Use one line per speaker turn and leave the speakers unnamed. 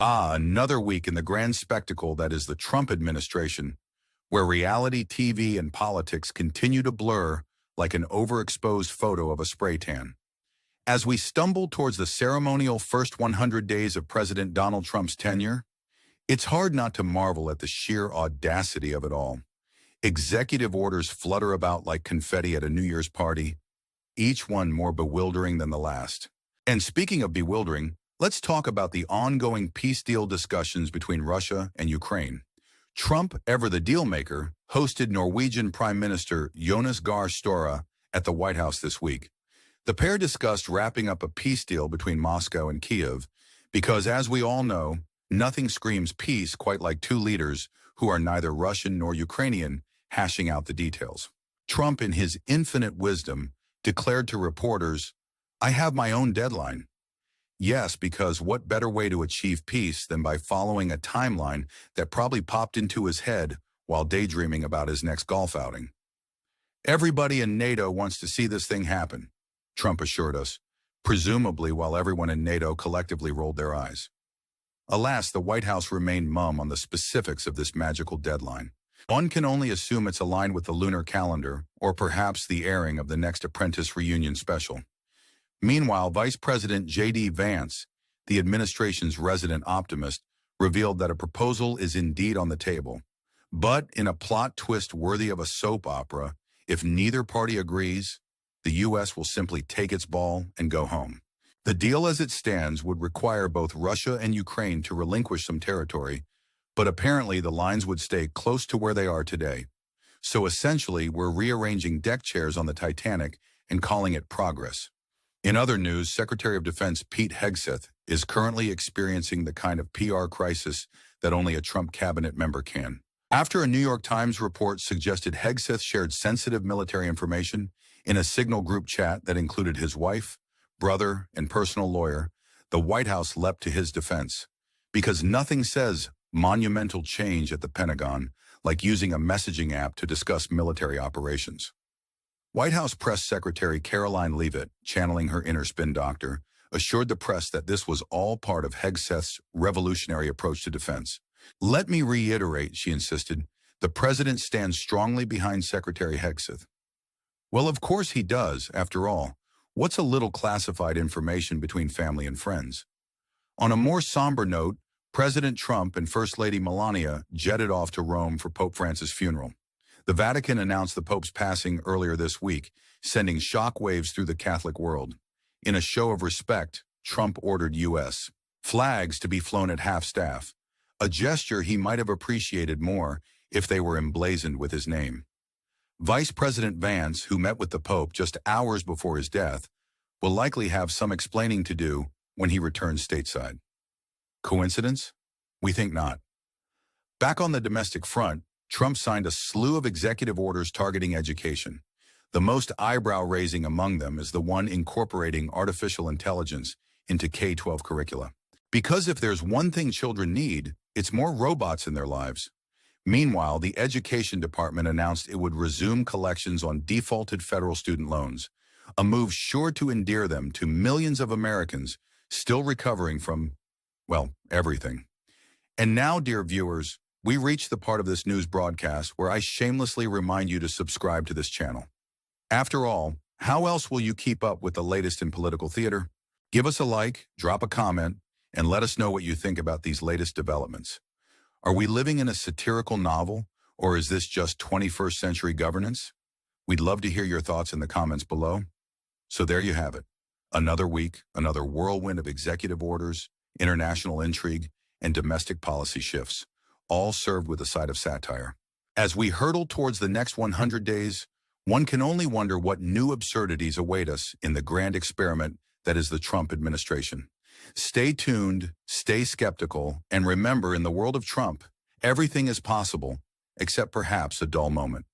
Another week in the grand spectacle that is the Trump administration, where reality TV and politics continue to blur like an overexposed photo of a spray tan. As we stumble towards the ceremonial first 100 days of President Donald Trump's tenure, it's hard not to marvel at the sheer audacity of it all. Executive orders flutter about like confetti at a New Year's party, each one more bewildering than the last. And speaking of bewildering, let's talk about the ongoing peace deal discussions between Russia and Ukraine. Trump, ever the dealmaker, hosted Norwegian Prime Minister Jonas Gahr Støre at the White House this week. The pair discussed wrapping up a peace deal between Moscow and Kiev because, as we all know, nothing screams peace quite like two leaders who are neither Russian nor Ukrainian hashing out the details. Trump, in his infinite wisdom, declared to reporters, "I have my own deadline." Yes, because what better way to achieve peace than by following a timeline that probably popped into his head while daydreaming about his next golf outing. "Everybody in NATO wants to see this thing happen," Trump assured us, presumably while everyone in NATO collectively rolled their eyes. Alas, the White House remained mum on the specifics of this magical deadline. One can only assume it's aligned with the lunar calendar, or perhaps the airing of the next Apprentice reunion special. Meanwhile, Vice President J.D. Vance, the administration's resident optimist, revealed that a proposal is indeed on the table. But in a plot twist worthy of a soap opera, if neither party agrees, the U.S. will simply take its ball and go home. The deal as it stands would require both Russia and Ukraine to relinquish some territory, but apparently the lines would stay close to where they are today. So essentially, we're rearranging deck chairs on the Titanic and calling it progress. In other news, Secretary of Defense Pete Hegseth is currently experiencing the kind of PR crisis that only a Trump cabinet member can. After a New York Times report suggested Hegseth shared sensitive military information in a Signal group chat that included his wife, brother, and personal lawyer, the White House leapt to his defense. Because nothing says monumental change at the Pentagon like using a messaging app to discuss military operations. White House Press Secretary Caroline Leavitt, channeling her inner spin doctor, assured the press that this was all part of Hegseth's revolutionary approach to defense. "Let me reiterate," she insisted, "the president stands strongly behind Secretary Hegseth." Well, of course he does, after all. What's a little classified information between family and friends? On a more somber note, President Trump and First Lady Melania jetted off to Rome for Pope Francis' funeral. The Vatican announced the Pope's passing earlier this week, sending shockwaves through the Catholic world. In a show of respect, Trump ordered U.S. flags to be flown at half-staff, a gesture he might have appreciated more if they were emblazoned with his name. Vice President Vance, who met with the Pope just hours before his death, will likely have some explaining to do when he returns stateside. Coincidence? We think not. Back on the domestic front, Trump signed a slew of executive orders targeting education. The most eyebrow-raising among them is the one incorporating artificial intelligence into K-12 curricula. Because if there's one thing children need, it's more robots in their lives. Meanwhile, the Education Department announced it would resume collections on defaulted federal student loans, a move sure to endear them to millions of Americans still recovering from, well, everything. And now, dear viewers, we reach the part of this news broadcast where I shamelessly remind you to subscribe to this channel. After all, how else will you keep up with the latest in political theater? Give us a like, drop a comment, and let us know what you think about these latest developments. Are we living in a satirical novel, or is this just 21st century governance? We'd love to hear your thoughts in the comments below. So there you have it. Another week, another whirlwind of executive orders, international intrigue, and domestic policy shifts, all served with a side of satire. As we hurtle towards the next 100 days, one can only wonder what new absurdities await us in the grand experiment that is the Trump administration. Stay tuned, stay skeptical, and remember, in the world of Trump, everything is possible, except perhaps a dull moment.